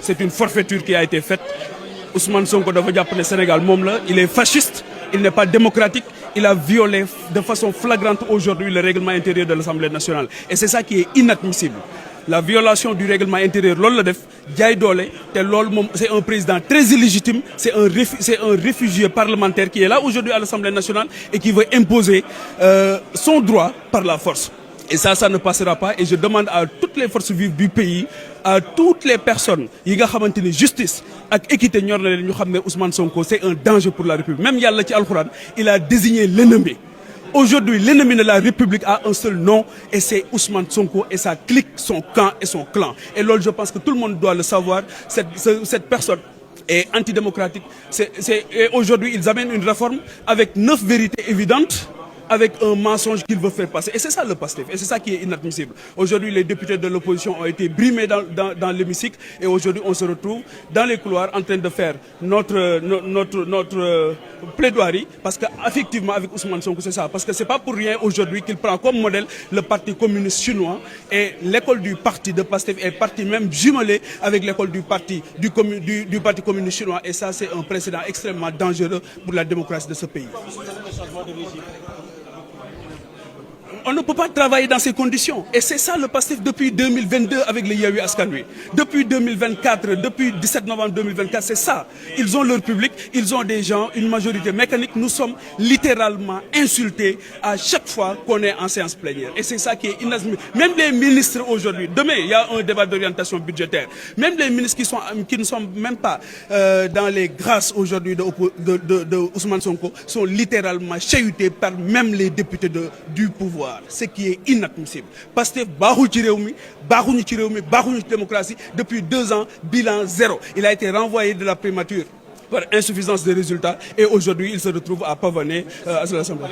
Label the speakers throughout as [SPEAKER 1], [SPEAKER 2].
[SPEAKER 1] C'est une forfaiture qui a été faite. Ousmane Sonko dafa jàpp ne Sénégal moom la, il est fasciste, il n'est pas démocratique, il a violé de façon flagrante aujourd'hui le règlement intérieur de l'Assemblée nationale. Et c'est ça qui est inadmissible. La violation du règlement intérieur, loolu la def jaay doole te loolu moom c'est un président très illégitime, c'est un réfugié parlementaire qui est là aujourd'hui à l'Assemblée nationale et qui veut imposer son droit par la force. Et ça ne passera pas. Et je demande à toutes les forces vives du pays, à toutes les personnes yi nga xamante ni justice ak équité ñor na leen ñu xam ne Ousmane Sonko c'est un danger pour la République. Même yàlla ci alxuraan il a désigné l'ennemi. Aujourd'hui, l'ennemi de la République a un seul nom et c'est Ousmane Sonko et sa clique, son camp et son clan. Et là, je pense que tout le monde doit le savoir. Cette personne est antidémocratique. Et aujourd'hui, ils amènent une réforme avec 9 vérités évidentes, avec un mensonge qu'il veut faire passer. Et c'est ça le PASTEF. Et c'est ça qui est inadmissible. Aujourd'hui, les députés de l'opposition ont été brimés dans l'hémicycle. Et aujourd'hui, on se retrouve dans les couloirs en train de faire notre plaidoirie. Parce qu'effectivement, avec Ousmane Sonko, c'est ça. Parce que c'est pas pour rien aujourd'hui qu'il prend comme modèle le Parti communiste chinois. Et l'école du parti de PASTEF est partie même jumelée avec l'école du Parti communiste chinois. Et ça, c'est un précédent extrêmement dangereux pour la démocratie de ce pays. On ne peut pas travailler dans ces conditions. Et c'est ça le PASTEF depuis 2022 avec le Yewwi Askan Wi. Depuis 2024, depuis 17 novembre 2024, c'est ça. Ils ont leur public, ils ont des gens, une majorité mécanique. Nous sommes littéralement insultés à chaque fois qu'on est en séance plénière. Et c'est ça qui est inadmissible. Même les ministres aujourd'hui, demain, il y a un débat d'orientation budgétaire. Même les ministres qui ne sont même pas dans les grâces aujourd'hui de Ousmane Sonko sont littéralement chahutés par même les députés du pouvoir. Ce qui est inadmissible. Pastef baaxul ci réew mi, baaxuñu ci réew mi, baaxuñu ci démocratie. Depuis 2 ans, bilan zéro. Il a été renvoyé de la primature par insuffisance de résultats et aujourd'hui il se retrouve à pavaner à l'Assemblée.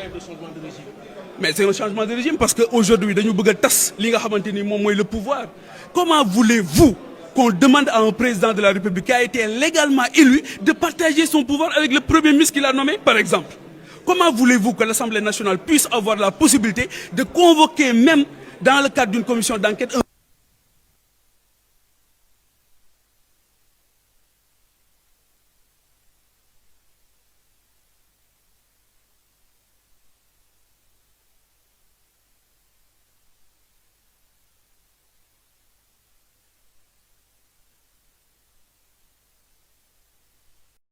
[SPEAKER 1] Mais c'est un changement de régime parce qu'aujourd'hui dañu bëgg a tas li nga xamante ni moom mooy le pouvoir. Comment voulez-vous qu'on demande à un président de la République qui a été légalement élu de partager son pouvoir avec le premier ministre qu'il a nommé, par exemple? Comment voulez-vous que l'Assemblée nationale puisse avoir la possibilité de convoquer même dans le cadre d'une commission d'enquête